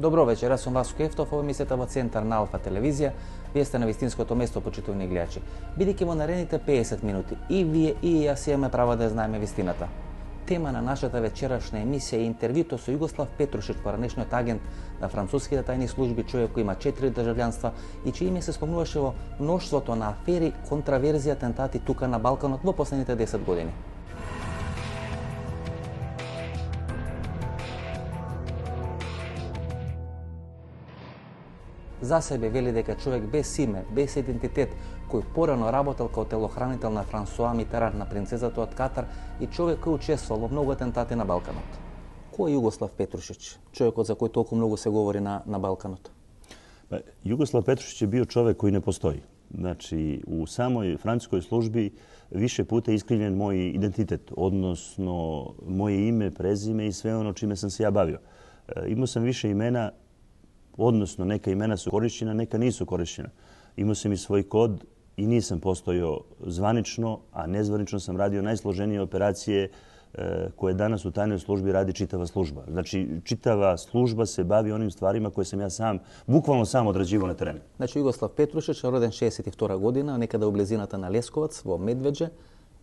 Добро вечер, јас сум Васко Ефтов, ова емисијата во Центар на Алфа телевизија. Вие сте на вистинското место, почитувани гледачи. Бидејќи во наредните 50 минути и вие и јас имаме право да ја знаеме вистината. Тема на нашата вечерашна емисија е интервјуто со Југослав Петрушич, поранешниот агент на француските тајни служби, човек кој има 4 државјанства и чие име се спомнуваше во мноштвото на афери, контраверзија, атентати тука на Балканот во последните 10 години. За себе вели дека човек без име, без идентитет, кој порано работел како телохранител на Франсуа Митеран, на принцезата од Катар и човек кој учествувал во многу атентати на Балканот. Кој е Југослав Петрушич, човекот за кој толку многу се говори на Балканот? Југослав Петрушич е био човек кој не постои. Значи, у самој француској служби више пута е искривљен мој идентитет, односно моје име, презиме и све оно чиме сам се ја бавио. Имao sam više imena, odnosno neka imena su korišćena, neka nisu korišćena. Imao sam i svoj kod i nisam postojao zvanično, a nezvanično sam radio najsloženije operacije koje danas u tajnoj službi radi čitava služba. Znači, čitava služba se bavi onim stvarima koje sam ja sam, bukvalno sam odrađivao na terenu. Znači, Југослав Петрушич, роден 62 година, некаде во близината на Лесковац, во Медвеđe,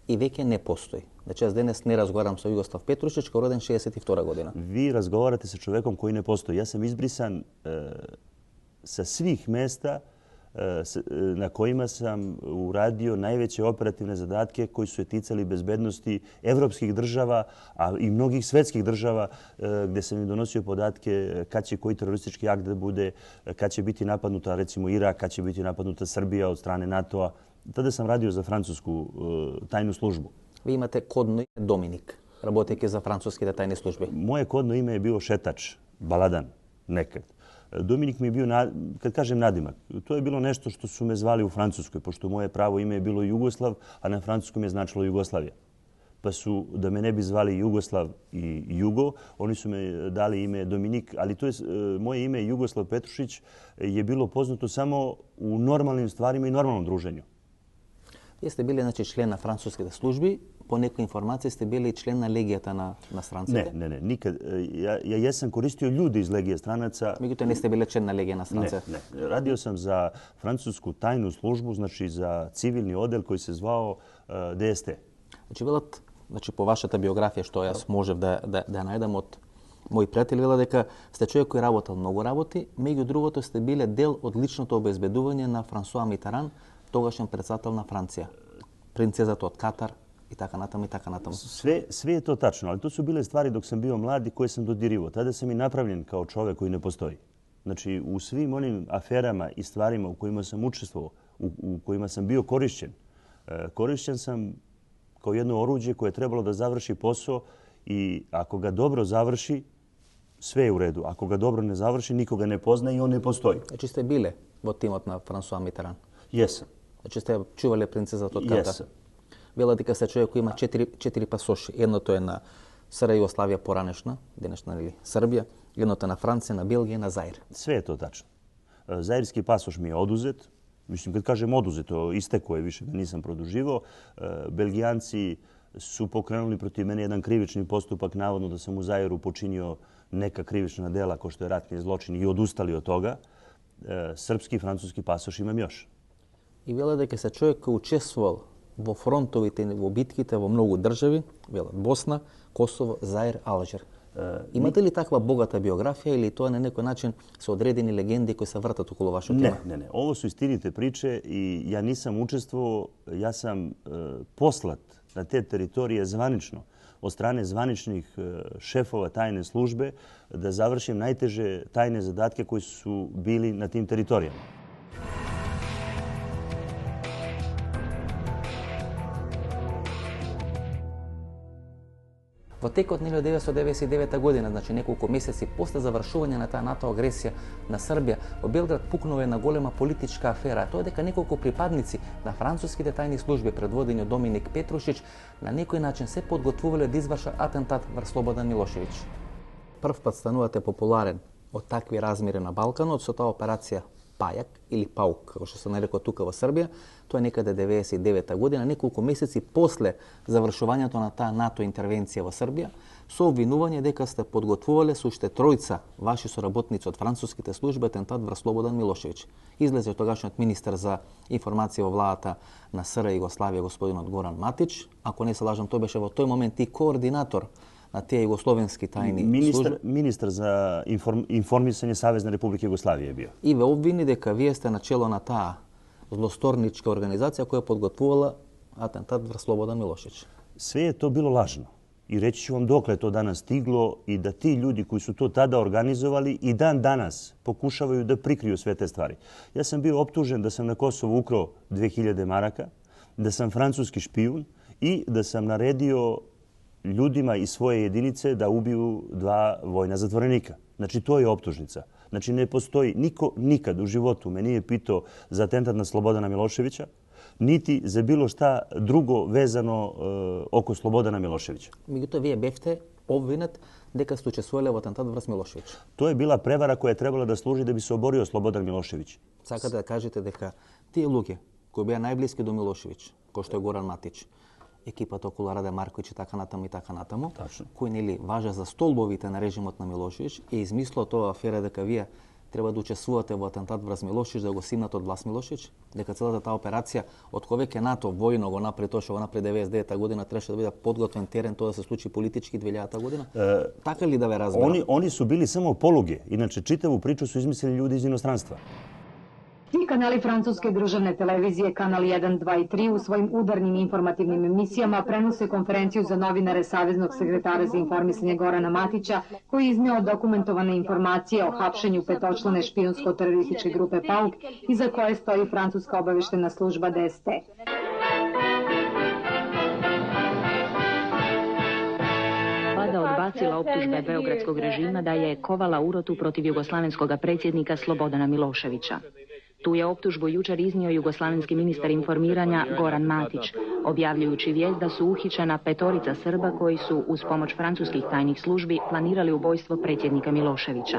и веќе не постои. Значи, јас денес не разговарам со Југослав Петрушич, кој роден 62 година. Vi razgovarate sa čovekom koji ne postoji. Ja sam izbrisan sa svih mesta na kojima sam uradio najveće operativne zadatke koji su se ticali bezbednosti evropskih država, a i mnogih svetskih država, gde sam im donosio podatke kad će koji teroristički akt da bude, kad će biti napadnuta recimo Irak, kad će biti napadnuta Srbija od strane NATO-a. Tada sam radio za francusku tajnu službu. Ви имате кодно име Доминик, работејќи за француските тајни служби. Moje kodno ime je bio Šetač, Baladan, nekad. Dominik mi je bio, kad kažem nadimak, to je bilo nešto što su me zvali u Francuskoj, pošto moje pravo ime je bilo Jugoslav, a na francuskom je značilo Jugoslavija. Pa su, da me ne bi zvali Jugoslav i Jugo, oni su me dali ime Dominik, ali to je, moje ime Jugoslav Petrušić je bilo poznato samo u normalnim stvarima i normalnom druženju. Вие сте били, значи, член на француските служби, по некои информации сте били член на легијата на странците? Не, никад. Ja jesam koristio ljude iz Legije stranaca. Меѓутоа не сте били член на легија на странците? Ne. Radio sam za francusku tajnu službu, znači za civilni odel koji se zvao DST. Значи, велат, значи, по вашата биографија, што јас можев да најдам од мои пријатели, велат дека сте човек кој работел многу работи, меѓу другото сте биле дел од личното обезбедување на Франсуа Митеран, тогашен председател на Франција, принцезата од Катар и така натаму и така натаму. Sve je to tačno, ali to su bile stvari dok sam bio mlad i koje sam dodirivao. Tada sam i napravljen kao čovek koji ne postoji. Znači, u svim onim aferama i stvarima u kojima sam učestvovao, u kojima sam bio korišćen sam kao jedno oruđe koje je trebalo da završi posao i ako ga dobro završi, sve je u redu. Ako ga dobro ne završi, nikoga ne pozna i on ne postoji. Значи, сте биле во тимот на Франсуа Митеран? Jesam. Значи, сте чувале принцезата од Катар? Jesam. Вела дека се човек кој има 4 пасоши. Едното е на СР Југославија поранешна, денешна или Србија, едното на Франција, на Белгија, на Заир. Sve je to tačno. Zairski pasoš mi je oduzet. Mislim, kad kažem oduzet, to istekao je, više ga nisam produživao. Belgijanci su pokrenuli protiv mene jedan krivični postupak, navodno da sam u Zairu počinio neka krivična dela kao što je ratni zločin i odustali od toga. Srpski i francuski pasoš imam još. И вела дека се човек кој учествувал во фронтовите, во битките во многу држави, велат Босна, Косово, Заир, Алжир. Имате ли таква богата биографија или тоа на некој начин се одредени легенди кои се вртат околу вашето име? Ne. Ovo su istinite priče i ja nisam učestvovao, ja sam poslat na te teritorije zvanično od strane zvaničnih šefova tajne službe da završim najteže tajne zadatke koji su bili na tim teritorijama. Во текот на 1999 година, значи неколку месеци после завршување на таа НАТО агресија на Србија, во Белград пукнува една голема политичка афера. Тоа е дека неколку припадници на француските тајни служби, предводени од Доминик Петрушич, на некој начин се подготвувале да извршат атентат врз Слободан Милошевиќ. Прв пат станувате популарен од такви размери на Балканот со таа операција Pajak ili Pauk, kako što sam rekao tukava Srbija. To je nekada 99. godina, nekoliko meseci posle završувањето на таа НАТО интервенција во Србија, со обвинување дека сте подготвувале со уште тројца ваши соработници од француските служби атентат врз Слободан Милошевиќ. Излезе тогашниот министер за информација во владата на СР Југославија господинот Горан Матич. Ако не се лажам, тој беше во тој момент и координатор на тие југословенски тајни служби. Министр за информисање Савезна Република Југославија е био. И ве обвини дека вие сте начело на таа злосторничка организација која подготвувала атентат врз Слободан Милошевиќ. Sve je to bilo lažno. I reći ću vam dokle je to danas stiglo i da ti ljudi koji su to tada organizovali i dan danas pokušavaju da prikriju sve te stvari. Ja sam bio optužen da sam na Kosovu ukrao 2000 maraka, da sam francuski špijun i da sam naredio ljudima iz svoje jedinice da ubiju 2 vojna zatvorenika. Znači, to je optužnica. Znači, ne postoji, niko nikad u životu me nije pitao za atentat na Slobodana Miloševića, niti za bilo šta drugo vezano oko Slobodana Miloševića. Меѓутоа, вие бевте обвинет дека сте учествувале во атентат врз Милошевиќ. To je bila prevara koja je trebala da služi da bi se oborio Slobodan Milošević. Сакате да кажете дека тие луѓе кои беа најблиски до Милошевиќ, кој што е Горан Матич, екипата околу Раде Марковиќ и така натаму, кои нели важа за столбовите на режимот на Милошевиќ, е измислила тоа афера дека вие треба да учествувате во атентат врз Милошевиќ, да го симнат од власт Милошевиќ, дека целата таа операција, од кој веќе НАТО војно го направи тоа што го направи 99-та година, требаше да биде подготвен терен, тоа да се случи политички 2000-та година. Така ли да ве разберам? Oni su bili samo poluge. Inače, čitavu priču su izmislili ljudi iz inostranstva. Svi kanali francuske državne televizije, kanal 1, 2 i 3, u svojim udarnim informativnim emisijama prenose konferenciju za novinare Saveznog sekretara za informisanje Gorana Matića, koji je izneo dokumentovane informacije o hapšenju petočlane špijunsko-terorističke grupe PAUK, iza koje stoji francuska obaveštena služba DST. Vlada odbacila optužbe beogradskog režima da je kovala urotu protiv jugoslavenskog predsjednika Slobodana Miloševića. Tu je optužbu jučer iznio jugoslavenski ministar informiranja Goran Matić, objavljujući vijest da su uhićena 5 Srba koji su uz pomoć francuskih tajnih službi planirali ubojstvo predsjednika Miloševića.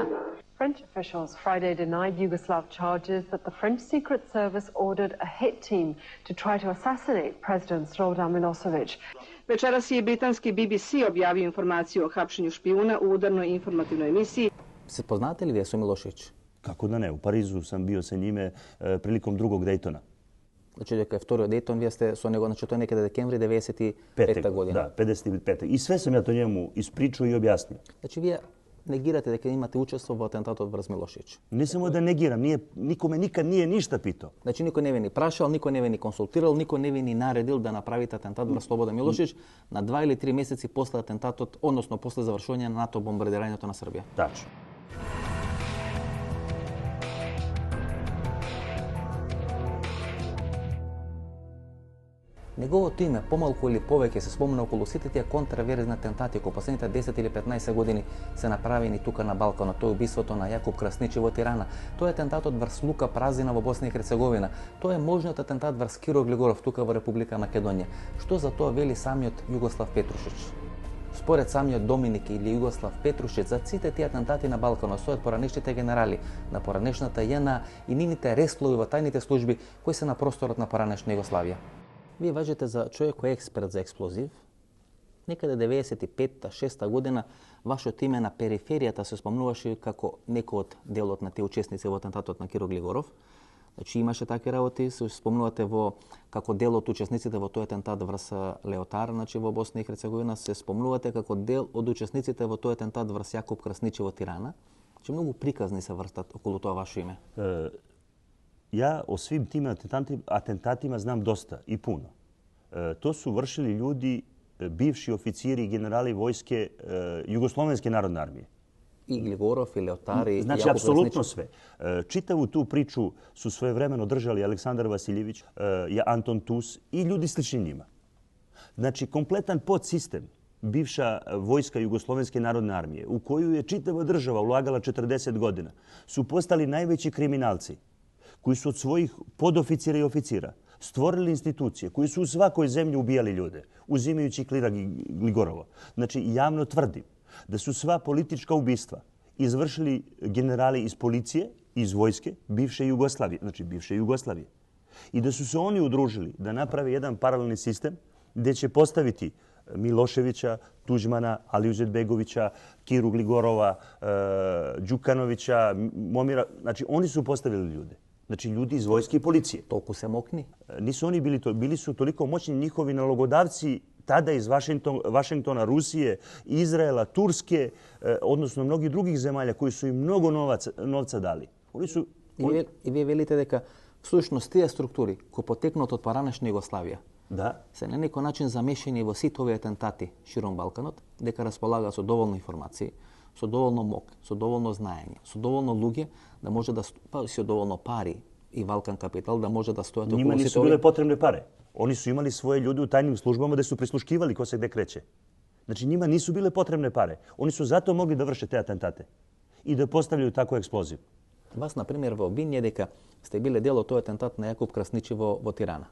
French officials Friday denied Yugoslav charges that the French Secret Service ordered a hit team to try to assassinate President Slobodan Milošević. Večeras je britanski BBC objavio informaciju o hapšenju špijuna u udarnoj informativnoj emisiji. Se poznate li vие со Милошевиќ? Kako da ne? U Parizu sam bio sa njime prilikom drugog Daytona. Значи дека е вториот Дејтон, вие сте со него, значи тоа некаде декември 95 година. Da, 55. I sve sam ja to njemu ispričao i objasnio. Значи вие негирате дека имате учество во атентатот врз Милошевиќ. Ne samo da negiram, nikome nikad nije ništa pitao. Значи никој не ви ни прашал, никој не ви ни консултирал, никој не ви ни наредил да направите атентат врз Слободан Милошевиќ на 2 или 3 месеци после атентатот, односно после завршување на НАТО бомбардирањето на Србија. Tačno. Неговото име помалку или повеќе се спомна околу сите тие контраверзни атентати кои последните 10 или 15 години се направени тука на Балканот. Тоа е убиството на Јакуп Красничи во Тирана. Тоа е атентатот врз Лука Празина во Босна и Херцеговина. Тоа е можниот атентат врз Киро Глигоров тука во Република Македонија. Што за тоа вели самиот Југослав Петрушич? Според самиот Доминик или Југослав Петрушич, за сите тие атентати на Балканот стојат поранешните генерали на поранешната ЈНА и нивните рестлови во тајните служби кои се на просторот на поранешна Југославија. Вие важите за човек кој е експерт за експлозив. Некаде 95-6 година вашето име на периферијата се спомнуваше како некој од делот на тие учесници во атентатот на Киро Глигоров. Значи имаше такви работи, се спомнувате како дел од учесниците во тој атентат врз Леотар, значи во Босна и Херцеговина, се спомнувате како дел од учесниците во тој атентат врз Јакуп Красничи во Тирана. Значи многу приказни се вртат околу тоа ваше име. Ja o svim tim atentatima znam dosta i puno. To su vršili ljudi, bivši oficiri i generali vojske Jugoslovenske narodne armije. I Gligorov, i Leotar, i Znači, apsolutno sve. Čitavu tu priču su svojevremeno držali Aleksandar Vasiljević, Anton Tus i ljudi slični njima. Znači, kompletan podsistem bivša vojska Jugoslovenske narodne armije, u koju je čitava država ulagala 40 godina, su postali najveći kriminalci koji su od svojih podoficira i oficira stvorili institucije koji su u svakoj zemlji ubijali ljude, uzimajući Klira Gligorova. Znači, javno tvrdim da su sva politička ubistva izvršili generali iz policije, iz vojske, bivše Jugoslavije, znači bivše Jugoslavije. I da su se oni udružili da naprave jedan paralelni sistem gdje će postaviti Miloševića, Tuđmana, Aliju Izetbegovića, Kiru Gligorova, Đukanovića, Momira. Znači, oni su postavili ljude. Znači, ljudi iz vojske i policije. Toliko se mokni. Nisu oni bili su toliko moćni njihovi nalogodavci tada iz Vašingtona, Rusije, Izraela, Turske, odnosno mnogih drugih zemalja koji su im mnogo novca dali. I vi velite дека всушност тие структури кои потекнат од поранешна Југославија се на некој начин замешани во сите овие атентати широм Балканот, дека располагаат со доволно информации, со доволно мок, со доволно знаење, со доволно луѓе да може да со доволно пари и Балкан Капитал да може да стојат околу сите. Нима нису биле потребни пари. Они su imali svoje ljude u tajnim službama da su prisluškivali ko se gde kreće. Znači njima nisu bile potrebne pare. Oni su zato mogli da vrše te atentate i da postavljaju tako eksploziv. Вас, например, во обвинение дека сте биле дел од тој атентат на Јакуп Красничи во Тирана.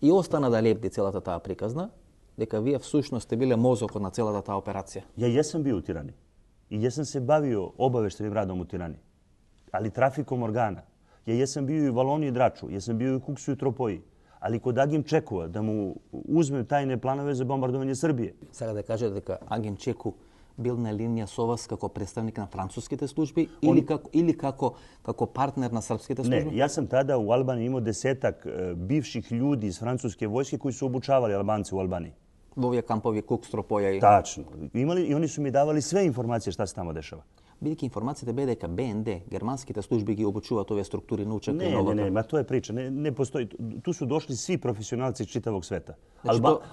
И остана да лепди целата таа приказна, дека вие всушност сте биле мозокот на целата таа операција. Ja jesam bio u Tirani i jesam se bavio obaveštenim radom u Tirani, ali trafikom organa. Ja jesam bio i u Valoniji i Draču, jesam bio i u Kuksu i Tropoji, ali kod Agim Čekova da mu uzmem tajne planove za bombardovanje Srbije. Сега да кажете дека Агим Чеку бил на линија со вас како представник на француските служби или како партнер на српските служби? Ne, ja sam tada u Albaniji imao 10 bivših ljudi iz francuske vojske koji su obučavali Albance u Albaniji. Во овие кампови Кук, Стропоја и... Tačno. I oni su mi davali sve informacije šta se tamo dešava. Бидејќи информациите бе дека БНД, германските служби ги обучуваат овие структури на учат и новото. Ne, ma to je priča. Ne postoji. Tu su došli svi profesionalci iz čitavog sveta.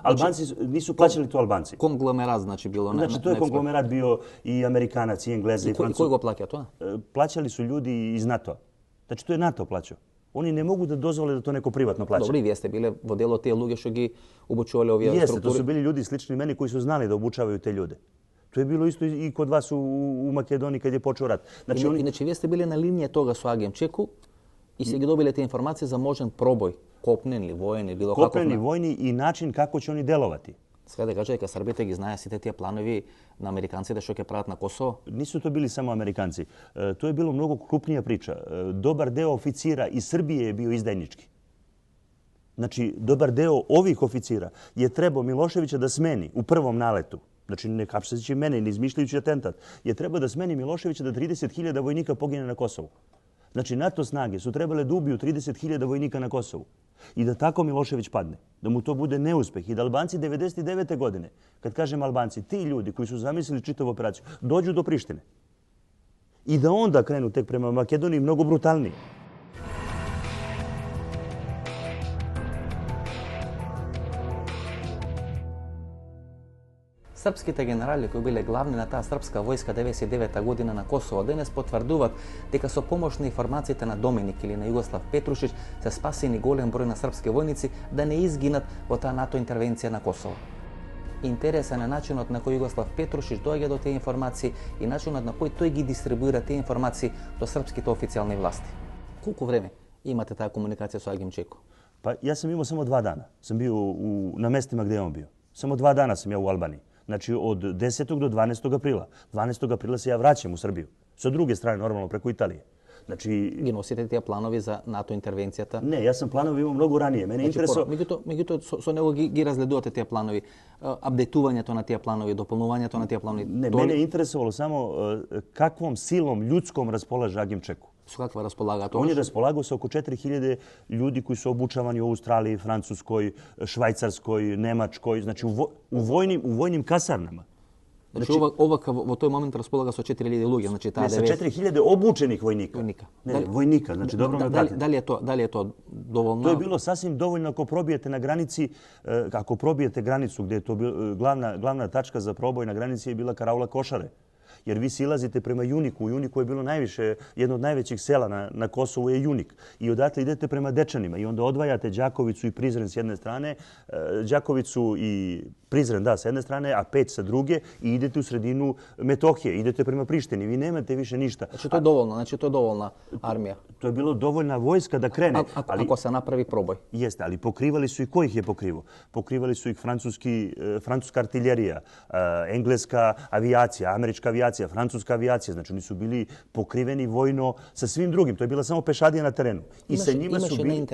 Albanci nisu plaćali to Albanci. Konglomeraат, znači bilo... Znači to je konglomerat bio i Amerikanac, i Engleza, i Francuzi. Кој го плаќа тоа? Plaćali su ljudi iz NATO-a. Znači to je NATO plaćao. Oni ne mogu da dozvole da to neko privatno plaća. Добри, вие сте биле во дел од тие луѓе што ги обучувале овие структури. Jeste, to su bili ljudi slični meni koji su znali da obučavaju te ljude. To je bilo isto i kod vas u Makedoniji kad je počeo rat. Иначе вие сте биле на линија тога со Агим Чеку и се ги добиле те информации за можен пробој, копнен или воен или било каков. Kopneni, vojni i način kako će oni delovati. Сега да кажа дека Србите ги знаеа сите тие планови на американците што ќе прават на Косово. Nisu to bili samo Amerikanci. To je bilo mnogo krupnija priča. Dobar deo oficira iz Srbije je bio izdajnički. Znači, dobar deo ovih oficira je trebao Miloševića da smeni u prvom naletu. Znači, ne hapseći mene, ne izmišljajući atentat. Je trebao da smeni Miloševića da 30.000 vojnika pogine na Kosovu. Znači, NATO snage su trebale da ubiju 30.000 vojnika na Kosovu. I da tako Milošević padne. Da mu to bude neuspeh. I da Albanci 99. godine, kad kažem Albanci, ti ljudi koji su zamislili čitavu operaciju, dođu do Prištine. I da onda krenu tek prema Makedoniji mnogo brutalniji. Српските генерали кои биле главни на таа српска војска 99 година на Косово денес потврдуваат дека со помош на информациите на Доминик или на Југослав Петрушич се спасени голем број на српски војници да не изгинат во таа НАТО интервенција на Косово. Интересен е начинот на кој Југослав Петрушич доаѓа до тие информации и начинот на кој тој ги дистрибуира тие информации до српските официјални власти. Колку време имате таа комуникација со Агим Чеку? Pa ja sam imao samo 2 dana. Sam bio na mestima gdje je on bio. Samo 2 dana sam ja u Albaniji. Znači od 10. do 12. aprila. 12. aprila se ja vraćam u Srbiju. Sa druge strane, normalno, preko Italije. Znači... Ги носите тие планови за НАТО интервенцијата? Не, јас сам планови имам многу раније. Мене интересува... Меѓутоа, со него ги разгледувате тие планови, апдейтувањето на тие планови, дополнувањето на тие планови? Не, мене интересувало само каквом силом људском располага Агим Чеку. Со каква располагаат? Он je raspolagao sa oko 4.000 ljudi koji su obučavani u Australiji, Francuskoj, Švajcarskoj, Nemačkoj, znači u vojnim kasarnama. Значи ова во тој момент располага со 4.000 луѓе, значи таа 9... Sa 4.000 obučenih vojnika. Ne, vojnika, znači dobro me pratite. Дали е тоа доволно? To je bilo sasvim dovoljno ako probijete na granici, ako probijete granicu gdje je to glavna tačka za proboj na granici je bila karaula Košare. Jer vi silazite prema Juniku. U Juniku je bilo jedno od najvećih sela na Kosovu je Junik. I odatle idete prema Dečanima i onda odvajate Đakovicu i Prizren s jedne strane, Đakovicu i Prizren, da, s jedne strane, a Peć sa druge i idete u sredinu Metohije, idete prema Prištini. Vi nemate više ništa. Znači to je dovoljno, znači to je dovoljna armija. To je bilo dovoljna vojska da krene. Ako se napravi proboj. Jeste, ali pokrivali su i ko ih je pokrivo? Pokrivali su ih francuska artiljerija, engleska avijacija, američka avijacija. avijacija, francuska avijacija. Znači oni su bili pokriveni vojno sa svim drugim. To je bila samo pešadija na terenu. I sa njima su bili...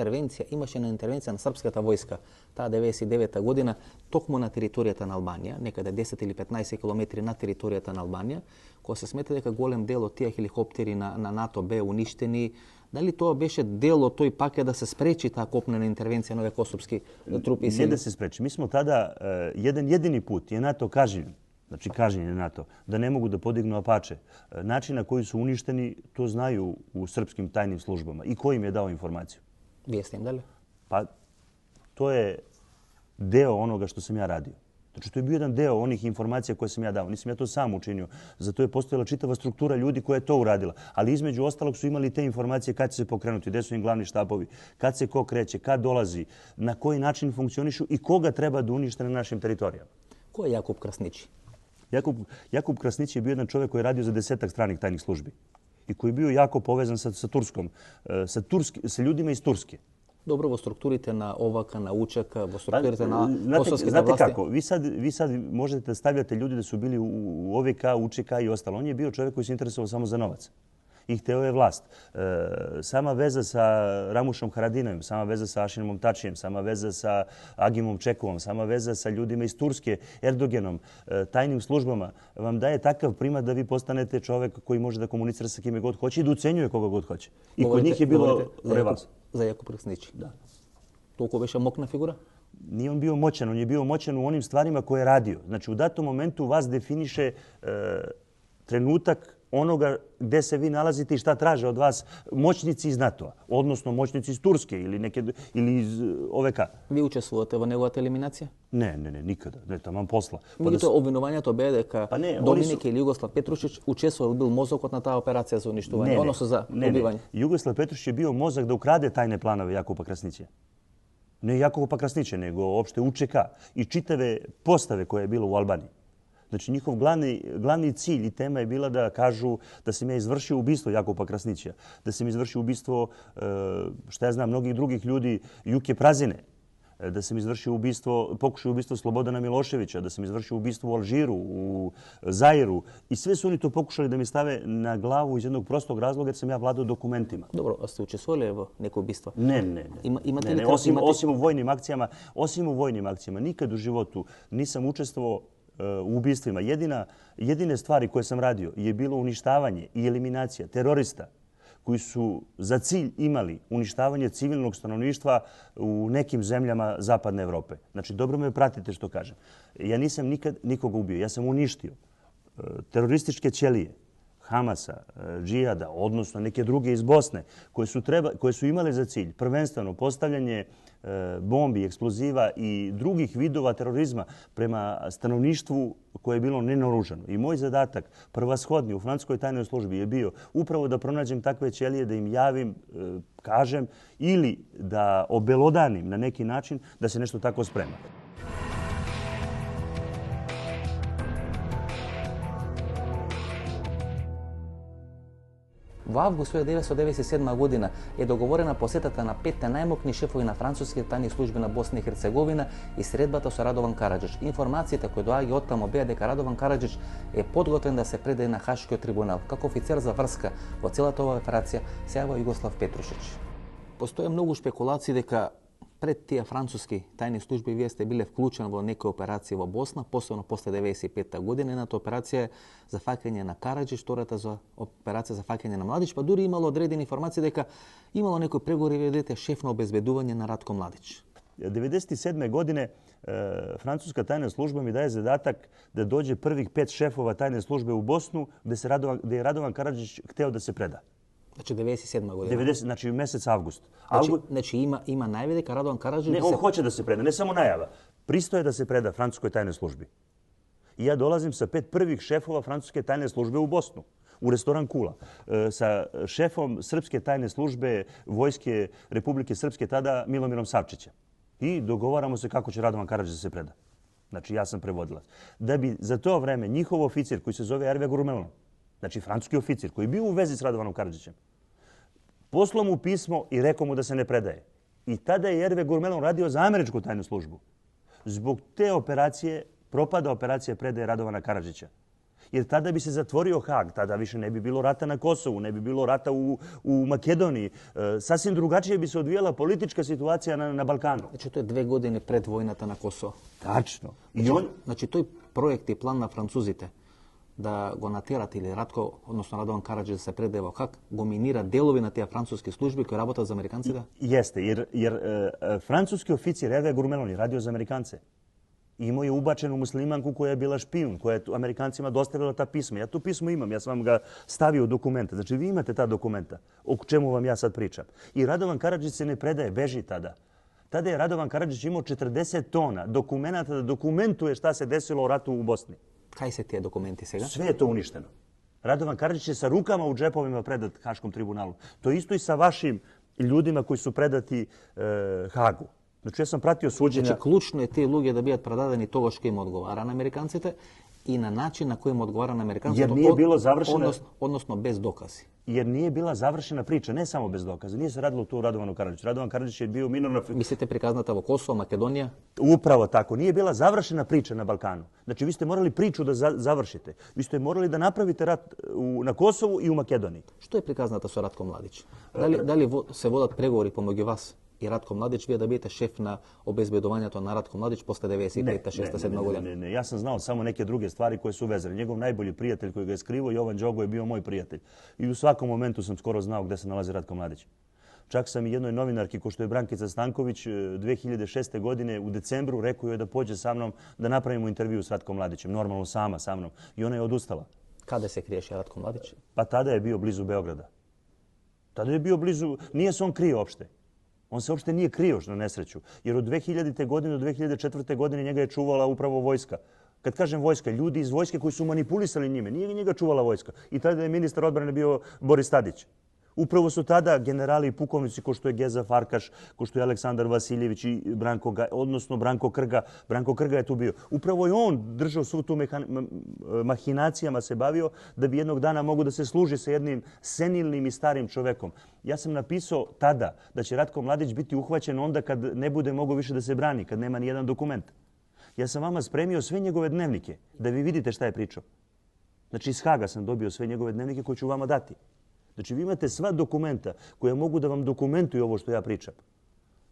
Imaše jedna intervencija na srpskata vojska, ta 99. godina, tokmo na teritoriјата на Албанија, некаде 10 или 15 километри на територијата на Албанија, која се смета дека голем дел од тие хеликоптери на НАТО бе уништени. Дали тоа беше дел од тој пакет да се спречи таа копнена интервенција на овие косовски трупи и сили? Не да се спречи. Mi smo tada, jedan jedini put je NATO kažnjen, znači kažnjen je NATO, da ne mogu da podignu Apache. Način na koji su uništeni, to znaju u srpskim tajnim službama. I ko im je dao informaciju? Вие сте им дали? Pa to je deo onoga što sam ja radio. Znači, to je bio jedan deo onih informacija koje sam ja dao. Nisam ja to sam učinio. Zato je postojala čitava struktura ljudi koja je to uradila. Ali između ostalog su imali te informacije kad će se pokrenuti, gde su im glavni štabovi, kad se ko kreće, kad dolazi, na koji način funkcionišu i koga treba da unište na našim teritorijama. Ko je Jakub Krasnići? Jakub Krasnić je bio jedan čovjek koji je radio za 10-ak stranih tajnih službi i koji je bio jako povezan sa Turskom, sa ljudima iz Turske. Dobro, во структурите на ОВК, на УЧК, во структурите на косовските власти. Znate kako, vi sad možete da stavljate ljudi da su bili u OVK, UČK i ostalo. On je bio čovjek koji se interesovao samo za novac. I hteo je vlast. Sama veza sa Ramušom Haradinajem, sama veza sa Ašinom Tačijem, sama veza sa Agimom Čekovom, sama veza sa ljudima iz Turske, Erdoganom, tajnim službama vam daje takav primat da vi postanete čovjek koji može da komunicira sa kime god hoće i da ucenjuje koga god hoće. I kod njih je bilo revalz. За Јакуб Красниći. Да. Толку беше мокна фигура? Nije on bio moćan, on je bio moćan u onim stvarima koje je radio. Znači u datom momentu vas definiše trenutak onoga gde se vi nalazite i šta traže od vas moćnici iz NATO-a, odnosno moćnici iz Turske ili iz OVK. Ви учествувате во неговата елиминација? Не, никада. Не, таман посла. Меѓутоа, обвинувањето бе дека Доминик или Југослав Петрушич учествувал, бил мозокот на таа операција за уништување, односно за убивање. Југослав Петрушич je bio mozak da ukrade tajne planove Jakuba Krasnića. Ne Jakuba Krasnića, nego opšte UČK i čitave postave koje je bilo u Albaniji. Znači, njihov glavni cilj i tema je bila da kažu da sam ja izvršio ubistvo Jakuba Krasnića, da sam izvršio ubistvo, šta ja znam, mnogih drugih ljudi, Juke Prazine, da sam izvršio pokušaj ubistva Slobodana Miloševića, da sam izvršio ubistvo u Alžiru, u Zairu. I sve su oni to pokušali da mi stave na glavu iz jednog prostog razloga jer sam ja vladao dokumentima. Dobro, a ste učestvovali во некои убиства? Ne. Osim u vojnim akcijama. Nikad u životu nisam učestvovao u ubistvima. Jedine stvari koje sam radio je bilo uništavanje i eliminacija terorista koji su za cilj imali uništavanje civilnog stanovništva u nekim zemljama Zapadne Evrope. Znači, dobro me pratite što kažem. Ja nisam nikad nikoga ubio. Ja sam uništio terorističke ćelije Hamasa, džihada, odnosno neke druge iz Bosne, koje su imale za cilj prvenstveno postavljanje bombi, eksploziva i drugih vidova terorizma prema stanovništvu koje je bilo nenaoružano. I moj zadatak, prvashodni u francuskoj tajnoj službi, je bio upravo da pronađem takve ćelije, da im javim, kažem, ili da obelodanim na neki način da se nešto tako sprema. Во август 1997 година е договорена посетата на 5 најмокни шефови на француските тајни служби на Босна и Херцеговина и средбата со Радован Караџич. Информациите кои доаѓа од таму беа дека Радован Караџич е подготвен да се предаде на Хашкиот трибунал. Како офицер за врска во целата оваа операција се јавува Југослав Петрушич. Постоje многу шпекулации дека пред тие француски тајни служби вие сте биле вклучени во некои операции во Босна, посебно после 95 година. Едната операција е за фаќање на Караџич, втората за операција за фаќање на Младич, па дури имало одредени информации дека имало некои преговори ведете шеф на обезбедување на Ратко Младич. 1997. godine francuska tajna služba mi daje zadatak da dođe prvih 5 šefova tajne službe u Bosnu gde je Radovan Karadžić hteo da se preda. Znači 97. godina. Znači mesec avgust. Znači ima najave дека Радован Караџич... Ne, on hoće da se preda, ne samo najava. Pristoje da se preda francuskoj tajnoj službi. I ja dolazim sa 5 prvih šefova francuske tajne službe u Bosnu, u restoran Kula, sa šefom srpske tajne službe Vojske Republike Srpske tada Milomirom Savčića. I dogovaramo se kako će Radovan Karadžić da se preda. Znači ja sam prevodilac. Da bi za to vreme njihov oficir koji se zove Hervé Gourmelon, znači francuski oficir koji je bio u vezi s Radovanom Karadžićem, poslao mu pismo i rekao mu da se ne predaje. I tada je Hervé Gourmelon radio za američku tajnu službu. Zbog te operacije propada operacija predaje Radovana Karadžića. Jer tada bi se zatvorio Hag, tada više ne bi bilo rata na Kosovu, ne bi bilo rata u Makedoniji. Sasvim drugačije bi se odvijala politička situacija na Balkanu. Znači, to je 2 godine pred vojната na Kosovo. Tačno. Znači, to je projekt i plan na Francuzite da go naterate ili Ratko, odnosno Radovan Karadžić da se predaje u Hag, go minira delovi na te francuske službe koje rabota za Amerikanci, da? Jeste, jer francuski oficir Hervé Gourmelon je radio za Amerikance. Imao je ubačenu muslimanku koja je bila špijun, koja je Amerikancima dostavila ta pisma. Ja to pismo imam, ja sam vam ga stavio u dokumente. Znači, vi imate ta dokumenta o čemu vam ja sad pričam. I Radovan Karadžić se ne predaje, beži tada. Tada je Radovan Karadžić imao 40 tona dokumenata da dokumentuje šta se desilo u ratu u Bosni. Kaj se te dokumenti sega? Sve je to uništeno. Radovan Karadžić je sa rukama u džepovima predat Haškom tribunalu. To je isto i sa vašim ljudima koji su predati Hagu. Znači, ja sam pratio suđenja. Znači, ključno je te luge da bijat predadeni toga što im odgovara na Amerikancite i na način na kojem odgovara na Amerikancite. Jer nije bilo završeno... Odnosno bez dokazi. Jer nije bila završena priča, ne samo bez dokaza. Nije se radilo tu o Radovanu Karadžiću. Radovan Karadžić je bio minorna... Mislite prikaznata u Kosovo, Makedonija? Upravo tako. Nije bila završena priča na Balkanu. Znači, vi ste morali priču da završite. Vi ste morali da napravite rat na Kosovu i u Makedoniji. Što je prikaznata sa Ratkom Mladić? Da li se vodat pregovori pomoću vas i Ratko Mladić, vi da budete šef na obezbedovanja to na Ratko Mladić posle 95. 6. 7. godina? Ne. Ja sam znao samo neke druge stvari koje su vezane. Njegov najbolji prijatelj koji ga je skrivao, Jovan Đogo, je bio moj prijatelj. I u svakom momentu sam skoro znao gde se nalazi Ratko Mladić. Čak sam i jednoj novinarki, ko što je Brankica Stanković, 2006. godine u decembru rekao joj da pođe sa mnom da napravimo intervju s Ratkom Mladićem. Normalno sama sa mnom. I ona je odustala. Kada se kriješ Ratko Mladić? Pa tada je bio blizu Beograda. Tada je bio blizu... Nije se on krio uopšte. On se uopšte nije krio na nesreću. Jer od 2000. godine do 2004. godine njega je čuvala upravo vojska. Kad kažem vojska, ljudi iz vojske koji su manipulisali njime, nije njega čuvala vojska. I tada je ministar odbrane bio Boris Tadić. Upravo su tada generali i pukovnici ko što je Geza Farkaš, ko što je Aleksandar Vasiljević i Branko Krga. Branko Krga je tu bio. Upravo je on držao svu tu mahinacijama se bavio da bi jednog dana mogu da se služi sa jednim senilnim i starim čovekom. Ja sam napisao tada da će Ratko Mladić biti uhvaćen onda kad ne bude mogao više da se brani, kad nema ni jedan dokument. Ja sam vama spremio sve njegove dnevnike da vi vidite šta je pričao. Znači iz Haga sam dobio sve njegove dnevnike koje ću vama dati. Znači, vi imate sva dokumenta koja mogu da vam dokumentuju ovo što ja pričam.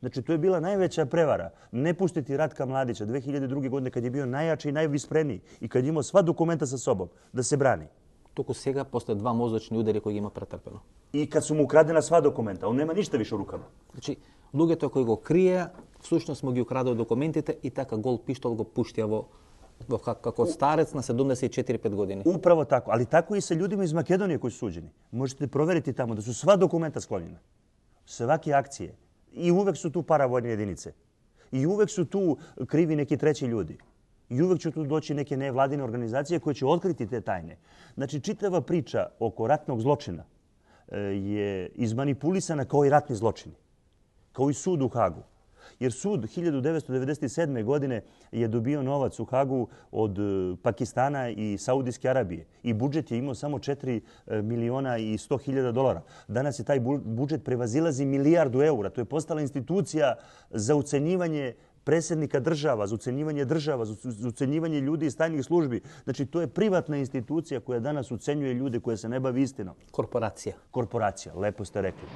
Znači, to je bila najveća prevara. Ne pustiti Ratka Mladića 2002. godine kad je bio najjači i najvispreniji i kad je imao sva dokumenta sa sobom da se brani. Toku сега, posle 2 mozgočni udari koji ima pretrpeno. I kad su mu ukradena sva dokumenta, on nema ništa više u rukama. Znači, луѓето кои го крие, всушност му ги украдува документите и така гол пиштол го пуштија како старец на 74-5 години. Upravo tako, ali tako i sa ljudima iz Makedonije koji su suđeni. Možete proveriti tamo da su sva dokumenta sklonjena. Svake akcije. I uvek su tu paravojne jedinice. I uvek su tu krivi neki treći ljudi. I uvek će tu doći neke nevladine organizacije koje će otkriti te tajne. Znači, čitava priča oko ratnog zločina je izmanipulisana kao i ratni zločini. Kao i sud u Hagu. Jer sud 1997. godine je dobio novac u Hagu od Pakistana i Saudijske Arabije. I budžet je imao samo 4 miliona i 100.000 dolara. Danas je taj budžet prevazilazi milijardu eura. To je postala institucija za ucenjivanje predsjednika država, za ucenjivanje ljudi iz tajnih službi. Znači, to je privatna institucija koja danas ucenjuje ljude koje se ne bavi istinom. Korporacija. Korporacija, lepo ste rekli.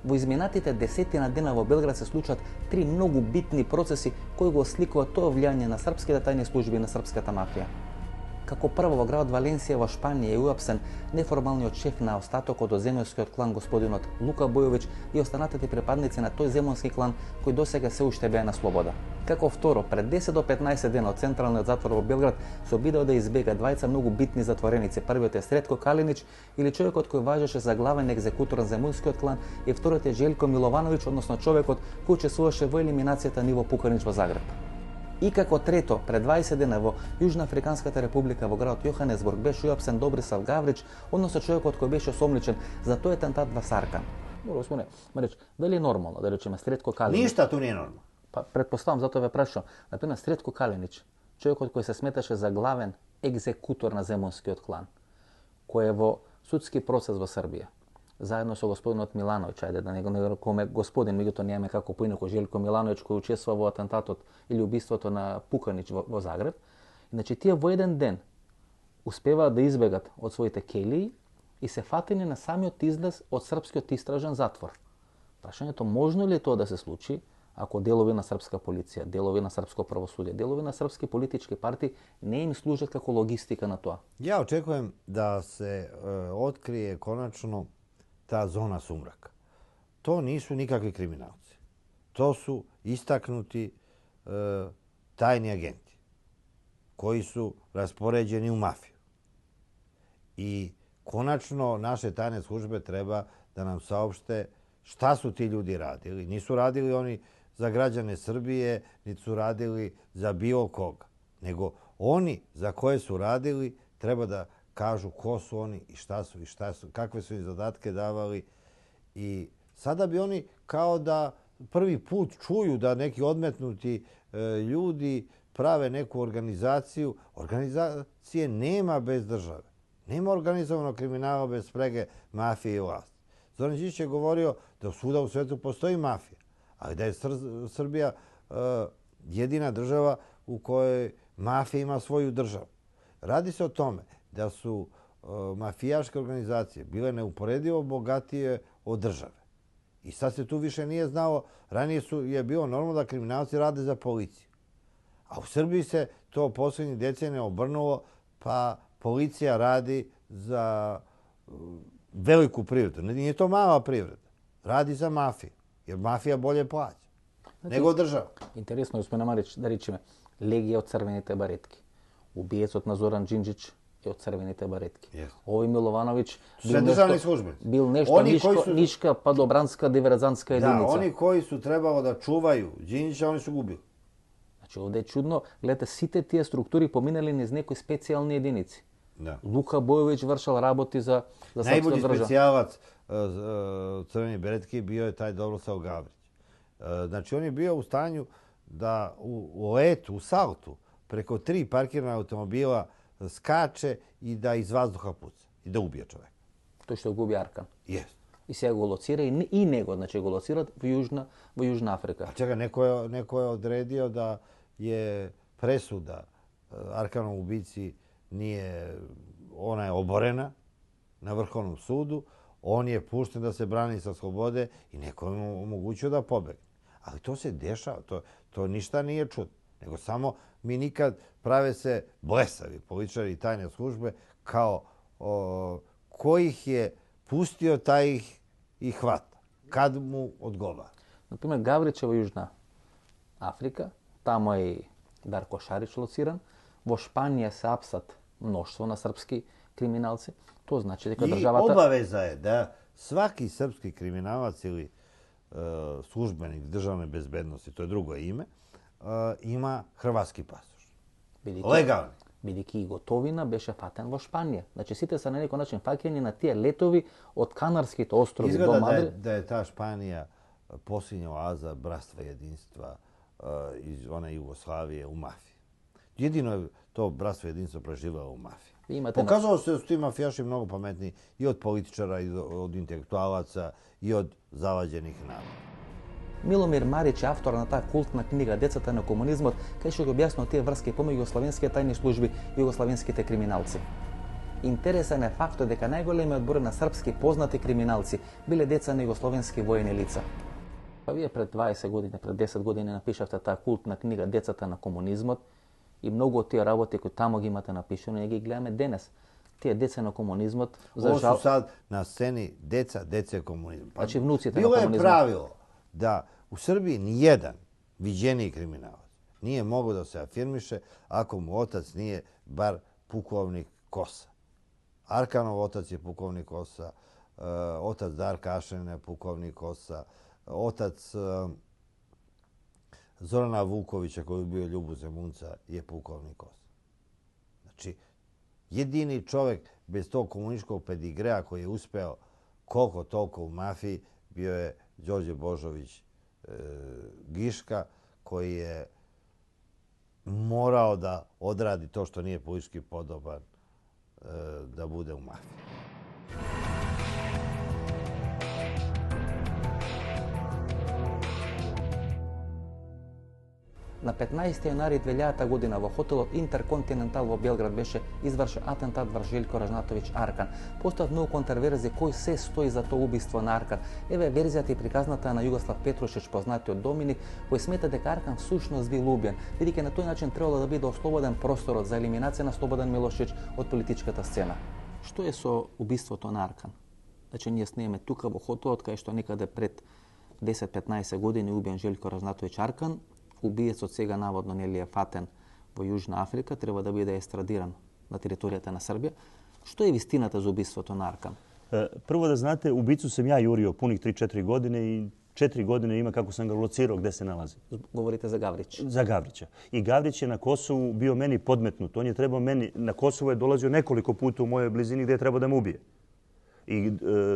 Во изминатите десетина дена во Белград се случат 3 многу битни процеси кои го осликуваат тоа влијание на српските тајни служби и на српската мафија. Како прво во градот Валенсија во Шпанија е уапсен неформалниот шеф на остатокот од земјонскиот клан господинот Лука Бојовиќ и останатите припадници на тој земјонски клан кои досега се уште беа на слобода. Како второ, пред 10 до 15 дена од централниот затвор во Белград се обидеа да избега двајца многу битни затвореници. Првиот е Сретко Калинич или човекот кој важеше за главен екзекутор на земјонскиот клан и вториот е Желко Миловановиќ, односно човекот кој учествуваше во елиминацијата ниво Пуканич во Загреб. И како трето, пред 20 дена во Јужноафриканската република во градот Јоханесбург беше уапсен Добрисав Гаврич, односно човекот кој беше осомничен за тој атентат во Саркан. Господине, ме рече, дали е нормално да речеме Сретко Калинич? Ништа ту не е нормално. Па претпоставам, затоа ве прашувам. Например, Сретко Калинич, човекот кој се сметаше за главен екзекутор на земјонскиот клан, кој е во судски процес во Србија. zajedno sa gospodinom Milanović, ajde da ne kome gospodin, međutim nije kako poinako Željko Milanović koji učestvovao u atentatu ili ubistvu na Pukanić vo Zagreb. Znači, tije vo jedan den uspeva da izbegat od svojite keliji i se fatini na samiot izlaz od srpskog istražan zatvor. Prašanje to, možno li je to da se sluči ako delovina srpska policija, delovina srpsko pravosudje, delovina srpske političke partije ne im služe kako logistika na to? Ja očekujem da se otkrije konačno ta zona sumraka. To nisu nikakvi kriminalci. To su istaknuti tajni agenti koji su raspoređeni u mafiju. I konačno naše tajne službe treba da nam saopšte šta su ti ljudi radili. Nisu radili oni za građane Srbije, niti su radili za bilo koga. Nego oni za koje su radili treba da kažu ko su oni i šta su, kakve su im zadatke davali. I sada bi oni kao da prvi put čuju da neki odmetnuti ljudi prave neku organizaciju. Organizacije nema bez države. Nema organizovanog kriminala bez sprege mafije i vlasti. Zoran Đinđić je govorio da svuda u svetu postoji mafija, ali da je Srbija jedina država u kojoj mafija ima svoju državu. Radi se o tome da su mafijaške organizacije bile neuporedivo bogatije od države. I sad se tu više nije znalo, ranije je bilo normalno da kriminalci rade za policiju. A u Srbiji se to posljednjih decenija obrnulo, pa policija radi za veliku privredu. Nije to mala privreda. Radi za mafiju. Jer mafija bolje plaća nego država. Интересно, господин Марич, да речеме, Легија од црвените баретки. Убиецот на Зоран Джинđić е од црвените баретки. Овој Миловановиќ бил нешто нишка падобранска диверзантска единица. Да, они кои су требало да чувају Đinđića, они су губили. Значи, овде е чудно, гледате, сите тие структури поминали низ некои специјални единици. Лука Бојовиć вршал работи за српска држава. Најбољи специјалац Crveni beretki bio je taj Dobrosav Gavrić. Znači, on je bio u stanju da u letu, u saltu, preko 3 parkirana automobila skače i da iz vazduha puca i da ubije čoveka. To što gubi Arkan. Jest. I сега го лоцира и него, значи го лоцират во Јужна Африка. А чека, neko je odredio da je presuda Arkanom ubici ona je oborena na Vrhovnom sudu, on je pušten da se brani sa slobode i neko je omogućio da pobegne. Ali to se dešava, to ništa nije čudno. Nego samo mi nikad prave se blesavi političari i tajne službe kao ko ih je pustio, taj ih i hvata. Kad mu odgovara. Например, Гавриć во Јужна Африка, тамо е и Дарко Шарич лоциран. Во Шпанија се апсат mnoštvo na srpski kriminalci. To znači da država... I obaveza je da svaki srpski kriminalac ili službenik državne bezbednosti, to je drugo ime, ima hrvatski pasoš. Legalni. Бидејќи и Готовина беше фатен во Шпанија. Значи сите се на некој начин фаќани на тие летови од Канарските острови до Мадрид. Изгледа да je ta Španija posljednja oaza bratstva jedinstva iz one Jugoslavije u mafiji. Jedino je to bratstvo jedinstvo preživalo u mafiji. Pokazalo se da su ti mafijaši mnogo pametniji i od političara, i od intelektualaca, i od zavađenih naroda. Миломир Марич е автор на таа култна книга Децата на комунизмот, кај што ги објаснува тие врски помеѓу југославенските тајни служби и југославенските криминалци. Интересен е фактот дека најголемиот број на српски познати криминалци биле деца на југословенски воени лица. Па вие пред 20 години, пред 10 години напишавте таа култна книга Децата на комунизмот и многу од тие работи кои тамо ги имате напишани, ги гледаме денес. Тие деца на комунизмот... Ovo su sad na sceni dece komunizma. Znači vnucите на комунизма. комунизма. Bilo je pravilo da u Srbiji nijedan viđeniji kriminalac nije mogao da se afirmiše ako mu otac nije bar pukovnik Kosa. Arkanov otac je pukovnik Kosa, otac Darka Ašerina je pukovnik Kosa, otac Zorana Vukovića koji je bio Ljubu Zemunca je pukovnik Kosa. Znači, jedini čovjek bez tog komunističkog pedigrea koji je uspeo koliko toliko u mafiji bio je Đorđe Božović Giška, koji je morao da odradi to što nije politički podoban da bude u mafiji. На 15 јанари 2000 година во хотелот Интерконтинентал во Белград беше извршен атентат врз Желјко Ражнатовиќ Аркан. Постојат многу контраверзии кој се стои за тоа убиство на Аркан. Еве верзијата и приказната на Југослав Петрушич, познатиот Доминик, кој смета дека Аркан всушност бил убиен, бидејќи на тој начин требало да биде ослободен просторот за елиминација на Слободан Милошевиќ од политичката сцена. Што е со убиството на Аркан? Значи, ние снимаме тука во хотелот, кај што некаде пред 10-15 години убиен Желјко Ражнатовиќ Аркан. Убиецот сега наводно нели е фатен во Јужна Африка, треба да биде естрадиран на територијата на Србија. Што е вистината за убиството на Аркан? Прво да знате, убицу сам ја јурио пуних 3-4 години и 4 години има како сам га лоцирao где се налази. Говорите за Гаврич? За Гаврича. И Гавриć je na Kosovu bio meni podmetnut. On je trebao meni, na Kosovu je dolazio nekoliko puta u mojoj blizini gdje je trebao da me ubije. I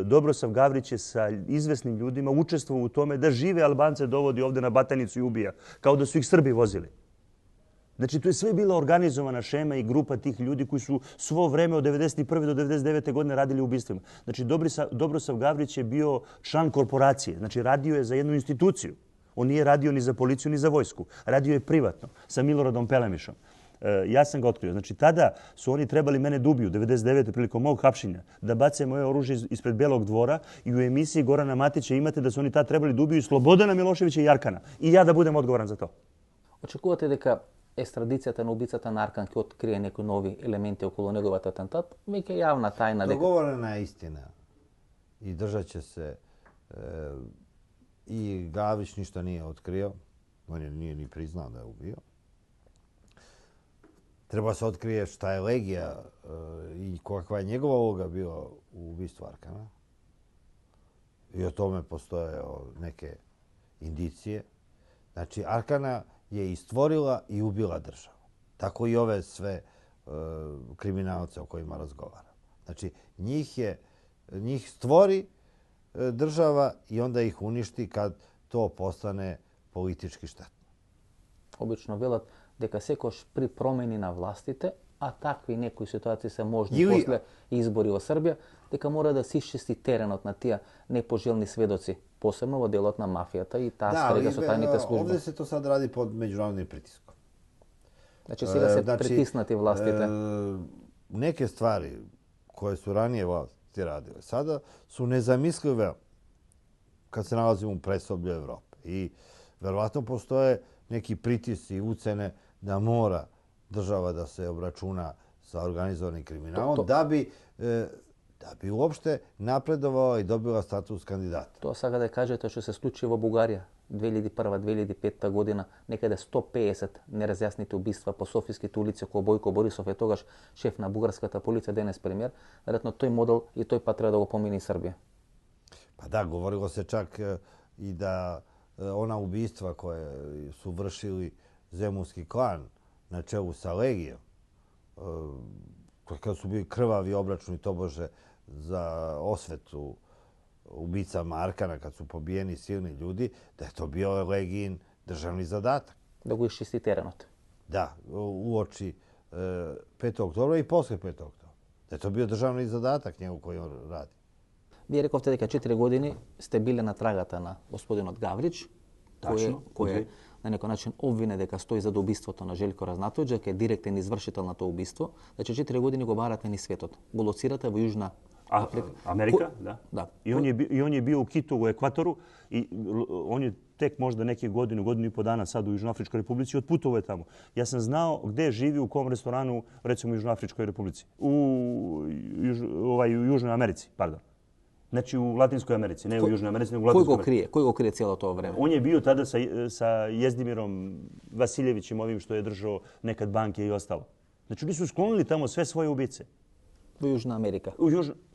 Dobrosav Gavrić je sa izvesnim ljudima učestvovao u tome da žive Albance dovodi ovdje na Batanicu i ubija, kao da su ih Srbi vozili. Znači, to je sve bila organizovana šema i grupa tih ljudi koji su svo vreme od 1991. do 1999. godine radili u ubistvima. Znači, Dobrosav Gavrić je bio član korporacije. Znači, radio je za jednu instituciju. On nije radio ni za policiju, ni za vojsku. Radio je privatno, sa Miloradom Pelemišom. Ja sam ga otkrio. Znači, tada su oni trebali mene da ubiju, 1999. prilikom mog hapšenja, da bace moje oružje ispred Belog dvora i u emisiji Gorana Matića imate da su oni tada trebali da ubiju Slobodana Miloševića i Arkana. I ja da budem odgovoran za to. Очекувате дека екстрадицијата на убицата на Аркан ќе открие некои нови елементи околу неговата атентат? Веќе јавна тајна дека... Договорена е истина. И држат ќе се... И Гавриć ништо nije otkrio. On je nije ni priznao da je ubio. Treba se otkrije šta je Legija i kakva je njegova uloga bila u ubistvu Arkana. I o tome postoje neke indicije. Znači, Arkana je i stvorila i ubila državu. Tako i ove sve kriminalce o kojima razgovara. Znači, njih stvori država i onda ih uništi kad to postane politički štetno. Обично велат дека секош при промени на властите, а такви некои ситуации се можни после избори во Србија, дека мора да се исчисти теренот на тие непожелни сведоци, посебно во делот на мафијата и таа скрега со тајните служби. Овде се то сад ради под меѓународни притиском. Значи сега се притиснати властите. Неке ствари koje su ranije vlasti radile sada su nezamislive kad se nalazimo u predsoblju Evrope. I verovatno postoje neki pritisci i ucene da mora država da se obračuna sa organizovanim kriminalom da bi uopšte napredovala i dobila status kandidata. Тоа сака да кажете што се случи во Бугарија 2001-2005 година, некаде 150 неразјаснити убиства по софиските улици околу Бојко Борисов е тогаш шеф на бугарската полиција, денес премиер. Веројатно тој модел и тој пат треба да го помени Србија. Pa da, govorilo se čak i da ona ubistva koje su vršili zemunski klan na čelu sa Legijom, kad su bili krvavi obračuni tobože za osvetu ubicama Arkana, kad su pobijeni silni ljudi, da je to bio Legijin državni zadatak. Da го исчисти теренот. Da, uoči 5. oktobra i posle 5. oktobra. Da je to bio državni zadatak njegov koji on radi. Вие рековте дека 4 години сте биле на трагата на господинот Гавриć, кој на некој начин обвине дека стои за убиството на Желјко Разнатовиќ, дека е директен извршител на тоа убиство. Значи 4 години го барате низ светот. Го лоцирате во Јужна Африка. Америка, да. I on je bio u Kitu u Ekvatoru i on je tek možda neke godinu i po dana sad u Južnoafričkoj republici otputovao je tamo. Ja sam znao gde živi, u kom restoranu, recimo u Južnoafričkoj republici. U Južnoj Americi, pardon. Znači u Latinskoj Americi, ne u Južnoj Americi, nego u Latinskoj Americi. Koji go krije cijelo to vreme? On je bio tada sa Jezdimirom Vasiljevićem, ovim što je držao nekad banke i ostalo. Znači oni su sklonili tamo sve svoje ubice. U Južna Amerika?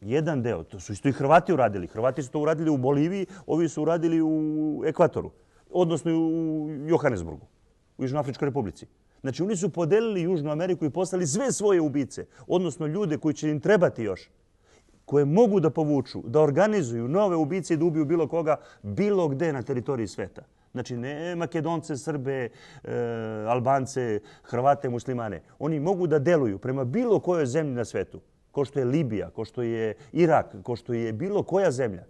Jedan deo. To su isto i Hrvati uradili. Hrvati su to uradili u Boliviji, ovi su uradili u Ekvatoru. Odnosno u Johannesburgu, u Južnoafričkoj republici. Znači oni su podelili Južnu Ameriku i poslali sve svoje ubice. Odnosno ljude koji će im trebati još, koje mogu da povuču, da organizuju nove ubice i da ubiju bilo koga, bilo gde na teritoriji sveta. Znači ne Makedonce, Srbe, Albance, Hrvate, Muslimane. Oni mogu da deluju prema bilo kojoj zemlji na svetu. Ko što je Libija, ko što je Irak, ko što je bilo koja zemlja.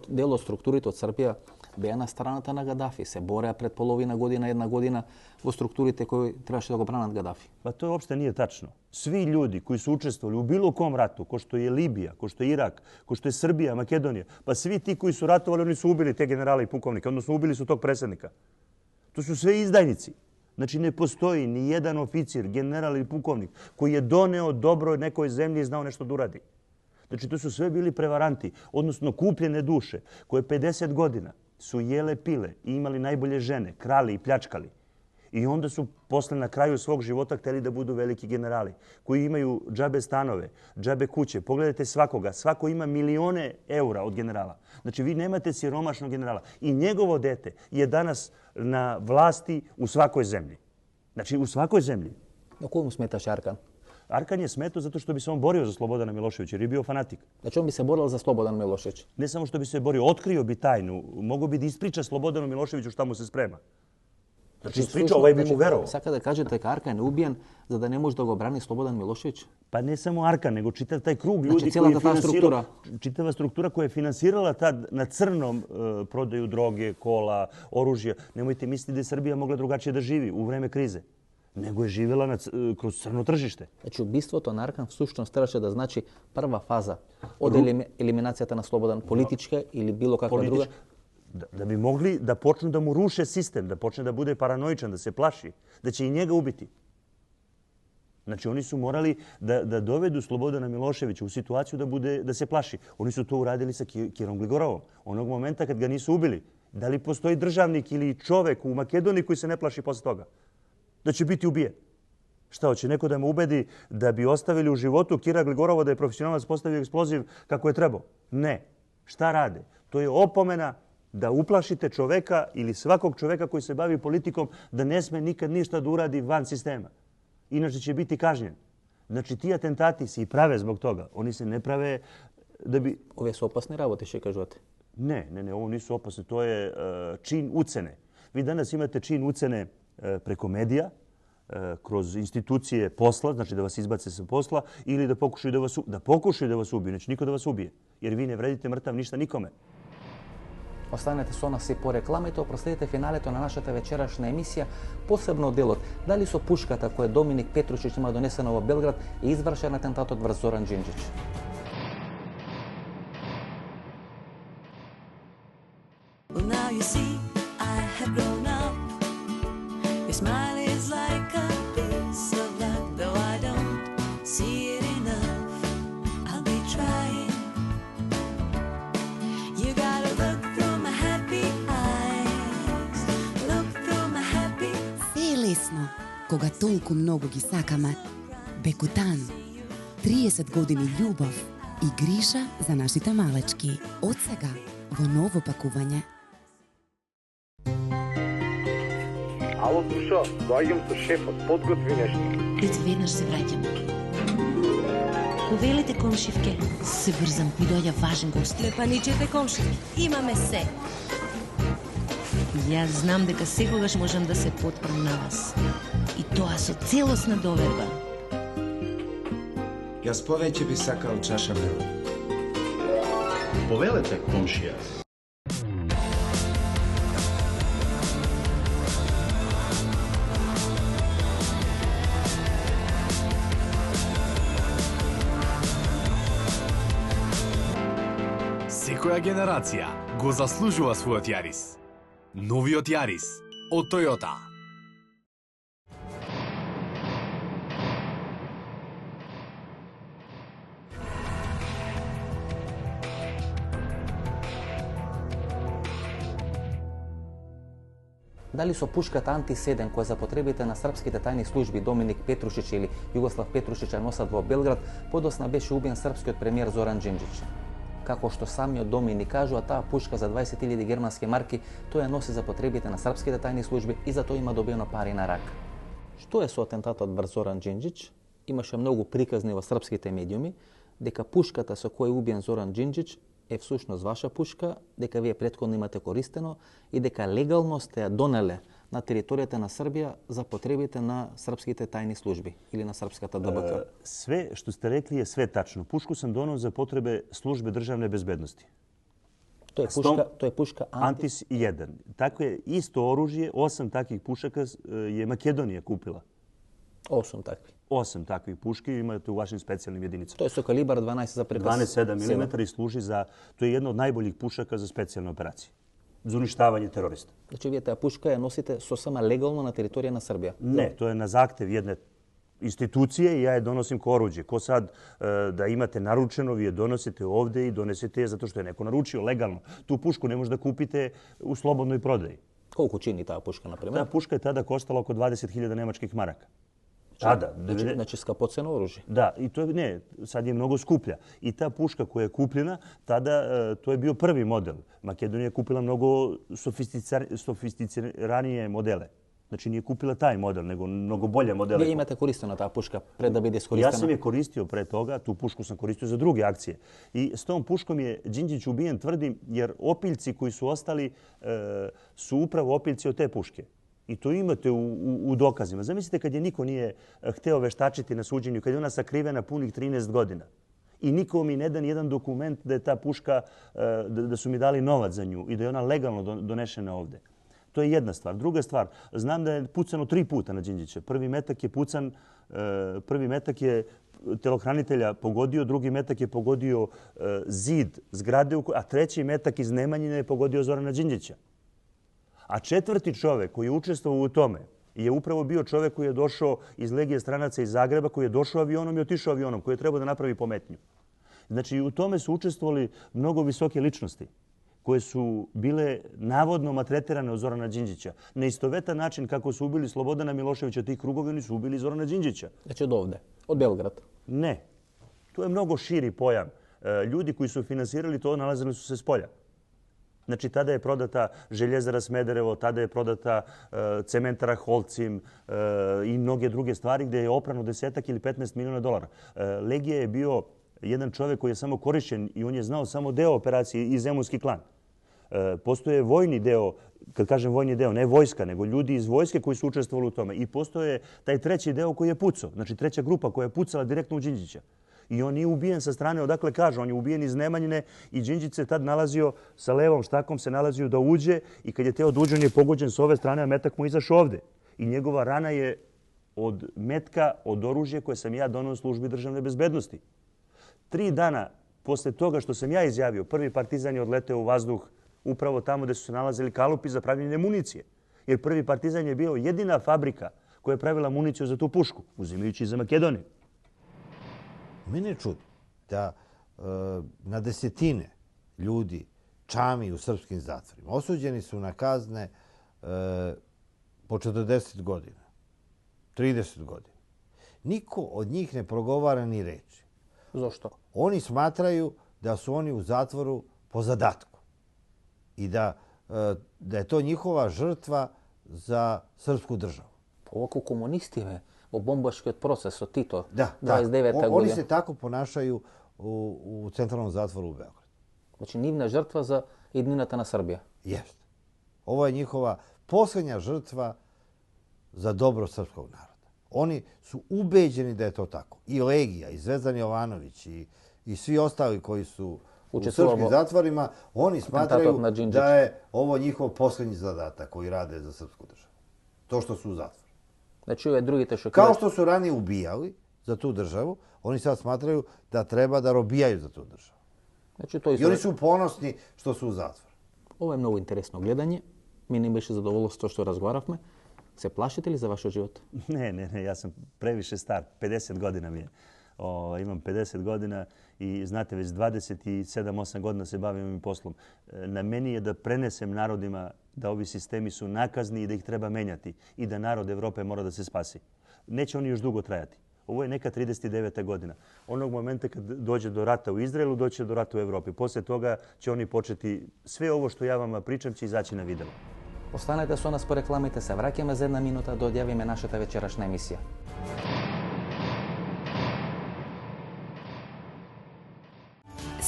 Delo структурите од Србија беа на страната на Гадафи, се бореа пред половина година, една година во структурите кои требаше да го бранат Гадафи. Pa to uopšte nije tačno. Svi ljudi koji su učestvovali u bilo kom ratu, ko što je Libija, ko što je Irak, ko što je Srbija, Makedonija, pa svi ti koji su ratovali, oni su ubili te generale i pukovnike, odnosno ubili su tog predsjednika. To su sve izdajnici. Znači ne postoji ni jedan oficir, general ili pukovnik koji je doneo dobro nekoj zemlji i znao nešto da uradi. Znači to su sve bili prevaranti, odnosno kupljene duše koje 50 godina su jele, pile i imali najbolje žene, krali i pljačkali. I onda su posle na kraju svog života hteli da budu veliki generali koji imaju džabe stanove, džabe kuće. Pogledajte svakoga. Svako ima milione eura od generala. Znači vi nemate siromašnog generala. I njegovo dete je danas na vlasti u svakoj zemlji. Znači u svakoj zemlji. Na koju mu smetaš Arkan? Arkan je smetao zato što bi se on borio za Slobodana Miloševića jer je bio fanatik. Znači on bi se borio za Slobodan Milošević? Ne samo što bi se borio, otkrio bi tajnu. Mogao bi da ispriča Slobodanu Miloševiću šta mu se sprema. Znači ispriča, ovaj bi mu verovao. Sad kada kažete da Arkan je ubijen, za da ne može da ga brani Slobodan Milošević? Pa ne samo Arkan, nego čitav taj krug ljudi koji je finansirao. Čitava struktura koja je finansirala tad na crnom prodaju droge, kola, oružja. Nemojte misliti da je Srbija mogla drugačije da živi u vreme krize. Nego je živjela kroz crno tržište. Znači убиството на Аркан всушност требаше да значи прва фаза од елиминацијата на Слободан, политичка или било каква друга? Da bi mogli da počnu da mu ruše sistem, da počne da bude paranoičan, da se plaši, da će i njega ubiti. Znači oni su morali da dovedu Slobodana Miloševića u situaciju da se plaši. Oni su to uradili sa Kirom Gligorovom. Onog momenta kad ga nisu ubili, da li postoji državnik ili čovek u Makedoniji koji se ne plaši posle toga? Da će biti ubijen. Šta hoće? Neko da me ubedi da bi ostavili u životu Kira Gligorova da je profesionalac postavio eksploziv kako je trebao? Ne. Šta rade? To je opomena da uplašite čoveka ili svakog čoveka koji se bavi politikom da ne sme nikad ništa da uradi van sistema. Inače će biti kažnjen. Znači ti atentati se i prave zbog toga. Oni se ne prave da bi... Ove su opasne работи, ще кажете? Ne, ovo nisu opasne. To je čin ucene. Vi danas imate čin ucene preko medija, kroz institucije posla, znači da vas izbace sa posla, ili da pokušaju da vas ubiju. Neće niko da vas ubije, jer vi ne vredite mrtav ništa nikome. Останете со нас и по рекламите, опроследите финалето на нашата вечерашна емисија, посебно делот дали со пушката која Доминик Петрушич има донесена во Белград е извршен атентатот врз Зоран Џинџич. Well, now you see, I have grown up. Your smile is like a piece of luck, though I don't see it enough. I'll be trying. You gotta look through my happy eyes. Look through my happy. Се е лесно кога толку многу ги сакаме. Бекутан. 30 години љубов и грижа за нашите малечки. Од сега во ново пакување. Ало, душа, доаѓам со шефот, подготви нешто. Изведнаш се враќам. Повелете, комшивке, се брзам, ми доаѓа важен гост. Не паничете, комшивке, имаме се. Јас знам дека секогаш можам да се потпрам на вас. И тоа со целосна доверба. Јас повеќе би сакал чаша мело. Повелете, комшија. Секоја генерација го заслужува својот Јарис. Новиот Јарис од Toyota. Дали со пушката Анти-7 која за потребите на српските тајни служби Доминик Петрушич или Југослав Петрушич ја носат во Белград, подосна беше убиен српскиот премиер Зоран Џинџич. Како што самиот Доминик кажува, таа пушка за 20.000 германски марки тој ја носи за потребите на српските тајни служби и за тоа има добиено пари на рак. Што е со атентатот врз Зоран Џинџич? Имаше многу приказни во српските медиуми дека пушката со која е убиен Зоран Џинџич е всушност ваша пушка, дека вие претходно имате користено и дека легално сте ја донеле на територијата на Србија за потребите на српските тајни служби или на српската ДБК. Sve što ste rekli je sve tačno. Pušku sam donao za potrebe službe državne bezbednosti. To je puška Antis 1. Tako je isto oružje, 8 takvih pušaka je Makedonija kupila. 8 takvih. 8 takvih puški imate u vašim specijalnim jedinicama. To je kalibar 12 za prikaz. 12,7 mm i služi za... To je jedna od najboljih pušaka za specijalne operacije. Za uništavanje terorista. Znači, vi ta puška je nosite sosama legalno na teritoriji na Srbija? Ne, to je na zahtev jedne institucije i ja je donosim ko oruđe. Ko sad da imate naručeno, vi je donosite ovde i donesete je zato što je neko naručio legalno. Tu pušku ne možete da kupite u slobodnoj prodaji. Koliko čini ta puška, na primjer? Ta puška je tada koštala oko 20.000 nemačkih maraka. Tada. Znači skapoceno oružje. Da, i to je, ne, sad je mnogo skuplja. I ta puška koja je kupljena, tada to je bio prvi model. Makedonija je kupila mnogo sofisticiranije modele. Znači nije kupila taj model, nego mnogo bolje modele. Vi imate koristena ta puška pre da bude iskoristena? Ja sam je koristio pre toga, tu pušku sam koristio za druge akcije. I s tom puškom je Đinđić ubijen, tvrdim, jer opiljci koji su ostali su upravo opiljci od te puške. I to imate u dokazima. Zamislite kad je niko nije hteo veštačiti na suđenju, kad je ona sakrivena punih 13 godina. I niko mi ne da nijedan dokument da je ta puška, da su mi dali novac za nju i da je ona legalno donešena ovde. To je jedna stvar. Druga stvar, znam da je pucano 3 puta na Đinđića. Prvi metak je pucan, prvi metak je telohranitelja pogodio, drugi metak je pogodio zid zgrade, a treći metak iz Nemanjine je pogodio Zorana Đinđića. A četvrti čovek koji je učestvovao u tome je upravo bio čovek koji je došao iz Legije stranaca iz Zagreba, koji je došao avionom i otišao avionom, koji je trebao da napravi pometnju. Znači, u tome su učestvovali mnogo visoke ličnosti koje su bile navodno maltretirane od Zorana Đinđića. Na istovetan način kako su ubili Slobodana Miloševića, tih krugovi, oni su ubili Zorana Đinđića. Znači od ovde, od Beograda? Ne. To je mnogo širi pojam. Ljudi koji su finansirali to nalazili su se s polja. Znači, tada je prodata Željezara Smederevo, tada je prodata cementara Holcim i mnoge druge stvari gdje je oprano 10 ili 15 miliona dolara. Legija je bio jedan čovjek koji je samo korišćen i on je znao samo deo operacije i Zemunski klan. Postoje vojni deo, kad kažem vojni deo, ne vojska, nego ljudi iz vojske koji su učestvovali u tome. I postoje taj treći deo koji je pucao, znači treća grupa koja je pucala direktno u Đinđića. I on nije ubijen sa strane, odakle kažu, on je ubijen iz Nemanjine i Đinđić se tad nalazio sa levom štakom, se nalazio da uđe i kad je teo da uđe, on je pogođen s ove strane, a metak mu izašao ovde. I njegova rana je od metka, od oružja koje sam ja donao u službi državne bezbednosti. 3 dana posle toga što sam ja izjavio, prvi partizan je odleteo u vazduh upravo tamo gde su se nalazili kalupi za pravljenje municije. Jer prvi partizan je bio jedina fabrika koja je pravila municiju za tu pušku, uzimajući za Makedoniju. Mene čudi da na desetine ljudi čami u srpskim zatvorima. Osuđeni su na kazne po 40 godina, 30 godina. Niko od njih ne progovara ni reči. Zašto? Oni smatraju da su oni u zatvoru po zadatku i da je to njihova žrtva za srpsku državu. Ovako komunisti o bombaški od procesa, Tito, da, 29. godina. Oni se tako ponašaju u centralnom zatvoru u Beogradu. Znači, nivna žrtva za jedninata na Srbija. Jeste. Ovo je njihova posljednja žrtva za dobro srpskog naroda. Oni su ubeđeni da je to tako. I Legija, i Zvezdan Jovanović, i svi ostali koji su u srpskim zatvorima, oni smatraju da je ovo njihov posljednji zadatak koji rade za srpsku državu. To što su u zatvoru. Znači, ove drugi te šokiraju. Kao što su ranije ubijali za tu državu, oni sad smatraju da treba da robijaju za tu državu. Znači, to I oni su ponosni što su u zatvoru. Ovo je mnogo interesno gledanje. Mi ne biše zadovoljstvo što razgovaravme. Se plašite li za vaš život? Ne, ja sam previše star. 50 godina mi je. Imam 50 godina i znate, već 27-8 godina se bavim ovim poslom. Na meni je da prenesem narodima da ovi sistemi su nakazni i da ih treba menjati i da narod Evrope mora da se spasi. Neće oni još dugo trajati. Ovo je neka 39. godina. Onog momenta kad dođe do rata u Izraelu, doće do rata u Evropi. Poslije toga će oni početi, sve ovo što ja vama pričam će izaći na video. Останете со нас по рекламите, се враќаме за 1 минута да одјавиме нашата вечерашна емисија.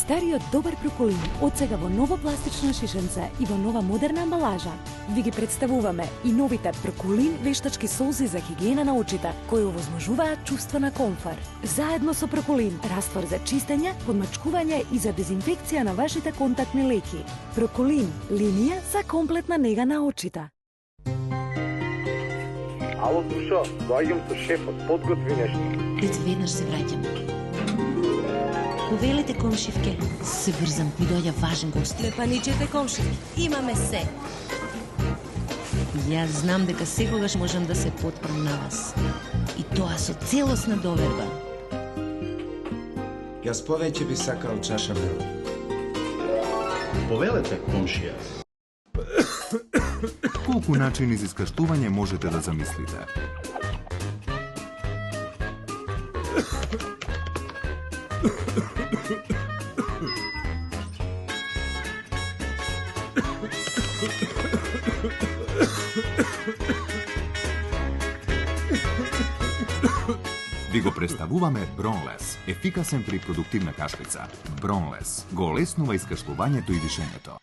Стариот добар Проколин отсега во ново пластично шишенце и во нова модерна амбалажа. Ви ги представуваме и новите Проколин вештачки солзи за хигиена на очите, кои овозможуваат чувство на комфор. Заедно со Проколин, раствор за чистење, подмачкување и за дезинфекција на вашите контактни леки. Проколин, линија за комплетна нега на очите. Ало, Душо, доаѓам со шефот, подготви нешто. Пред веднаш се враќам. Повелете, комшивке, се брзам, ми доаѓа важен гост. Не паничете, комшивки, имаме се. Јас знам дека секогаш можам да се потпрам на вас. И тоа со целосна доверба. Јас повеќе би сакал чаша бело. Повелете, комшија. Колку начини за искаштување можете да замислите? Ви го представуваме Бронлес, ефикасен при продуктивна кашлица. Бронлес го олеснува искашлувањето и дишењето.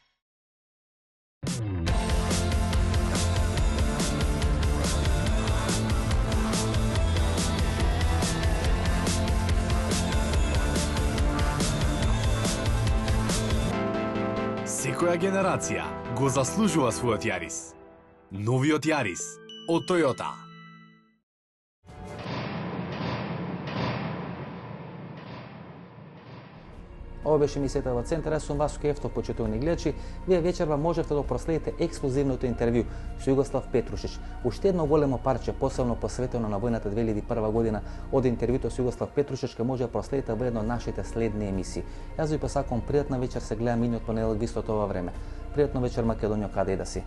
Секоја генерација го заслужува својот Јарис. Новиот Јарис од Toyota. Ова беше емисијата во Центар. Јас сум Васко Ефтов, почитувани гледачи. Вие вечерва можевте да проследите ексклузивното интервју со Југослав Петрушич. Уште едно големо парче, посебно посветено на војната 2001 година, од интервјуто со Југослав Петрушич, ке може да проследите во една од нашите следни емисии. Јас ви посакувам пријатна вечер, се гледам минут понеделник во истото ова време. Пријатно вечер, Македонија, каде и да си.